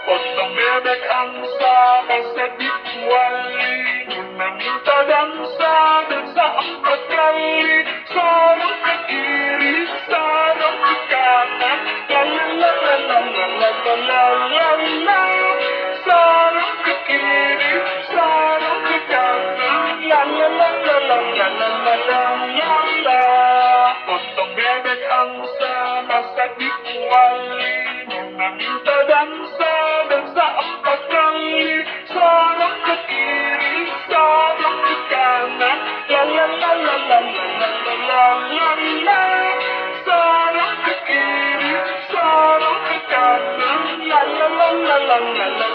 Potong bebek angsa kaset dikuali, meminta dansa empat kali. Sorong ke kiri, sorong ke kanan, la la la la la la la la la la. Sorong ke kiri, sorong ke kanan, la la la la la la la la la la la. Potong bebek angsa kaset dikuali, meminta dansa empat kali. Sorong ke kiri, sorong ke kanan, la la la la la la la la la la. Sorong ke kiri, sorong ke kanan, la la la la la la la.